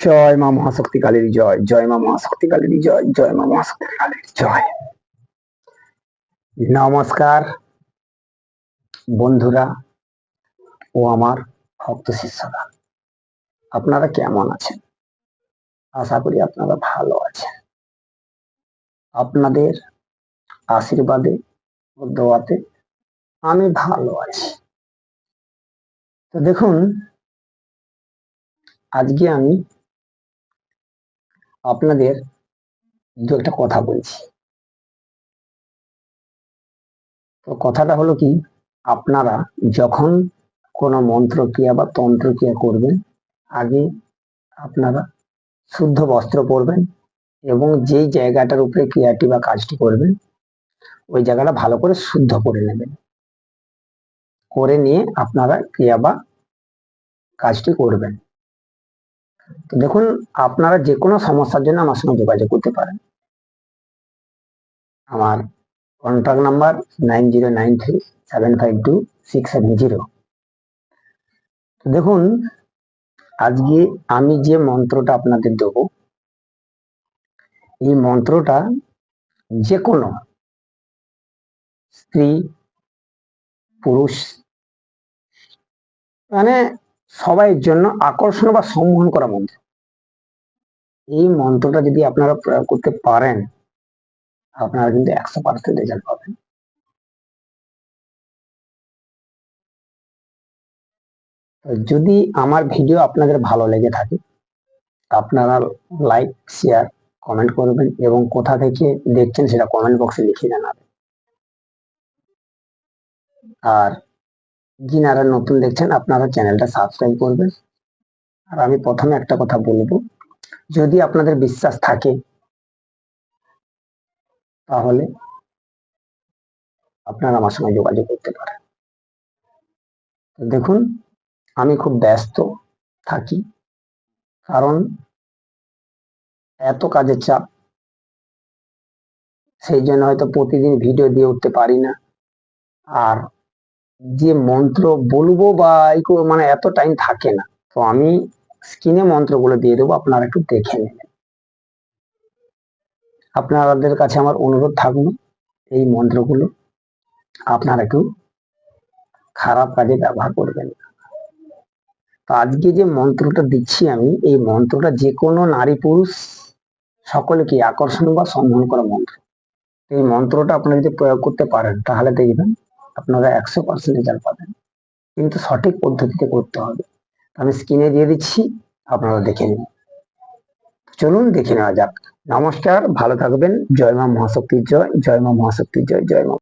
জয় মা মহাশক্তি কালীর জয়, জয় মা মহাশক্তি কালীর জয়, জয় মা মহাশক্তি কালীর জয়। নমস্কার বন্ধুরা ও আমার ভক্ত শিষ্যরা, আপনারা কেমন আছেন? আশা করি আপনারা ভালো আছেন। আপনাদের আশীর্বাদে ও দোয়াতে আমি ভালো আছি। তো দেখুন, আজকে আমি আপনাদের দু একটা কথা বলছি। তো কথাটা হলো কি, আপনারা যখন কোনো মন্ত্র ক্রিয়া বা তন্ত্র ক্রিয়া করবেন, আগে আপনারা শুদ্ধ বস্ত্র পরবেন এবং যেই জায়গাটার উপরে ক্রিয়াটি বা কাজটি করবেন ওই জায়গাটা ভালো করে শুদ্ধ করে নেবেন। করে নিয়ে আপনারা ক্রিয়া বা কাজটি করবেন। তো দেখুন, আপনারা যে কোনো সমস্যার জন্য আমার সঙ্গে যোগাযোগ করতে পারেন। আমার কন্ট্যাক্ট নাম্বার 9093752670। দেখুন, আজকে আমি যে মন্ত্রটা আপনাদের দেব, এই মন্ত্রটা যে কোনো স্ত্রী পুরুষ মানে সবাইয়ের জন্য আকর্ষণ বা সম্মোহন করা মন্ত্র। এই মন্ত্রটা যদি আপনারা প্রয়োগ করতে পারেন, আপনারা কিন্তু 100% রেজাল্ট পাবেন। যদি আমার ভিডিও আপনাদের ভালো লেগে থাকে, আপনারা লাইক, শেয়ার, কমেন্ট করবেন এবং কোথা থেকে দেখছেন সেটা কমেন্ট বক্সে লিখে জানাবেন। আর যিনারা নতুন দেখছেন, আপনারা চ্যানেলটা সাবস্ক্রাইব করবেন। আর আমি প্রথমে একটা কথা বলবো, যদি আপনাদের বিশ্বাস থাকে তাহলে আপনারা আমার সঙ্গে যোগাযোগ করতে পারেন। দেখুন, আমি খুব ব্যস্ত থাকি, কারণ এত কাজের চাপ, সেই জন্য হয়তো প্রতিদিন ভিডিও দিয়ে উঠতে পারি না। আর যে মন্ত্র বলবো বা মানে এত টাইম থাকে না, তো আমি স্ক্রিনে মন্ত্রগুলো দিয়ে দেবো, আপনারা একটু দেখে নেবেন। আপনাদের কাছে আমার অনুরোধ থাকলো, এই মন্ত্রগুলো আপনারা একটু খারাপ কাজে ব্যবহার করবেন না। তো আজকে যে মন্ত্রটা দিচ্ছি আমি, এই মন্ত্রটা যে কোনো নারী পুরুষ সকলকে আকর্ষণ বা সম্মান করা মন্ত্র। এই মন্ত্রটা আপনারা যদি প্রয়োগ করতে পারেন তাহলে দেখবেন আপনারা 100% রেজাল্ট পাবেন, কিন্তু সঠিক পদ্ধতিতে করতে হবে। আমি স্ক্রিনে দিয়ে দিচ্ছি, আপনারা দেখে নিন। চলুন দেখে নেওয়া যাক। নমস্কার, ভালো থাকবেন। জয় মা মহাশক্তির জয়, জয় মা মহাশক্তির জয়, জয় মা।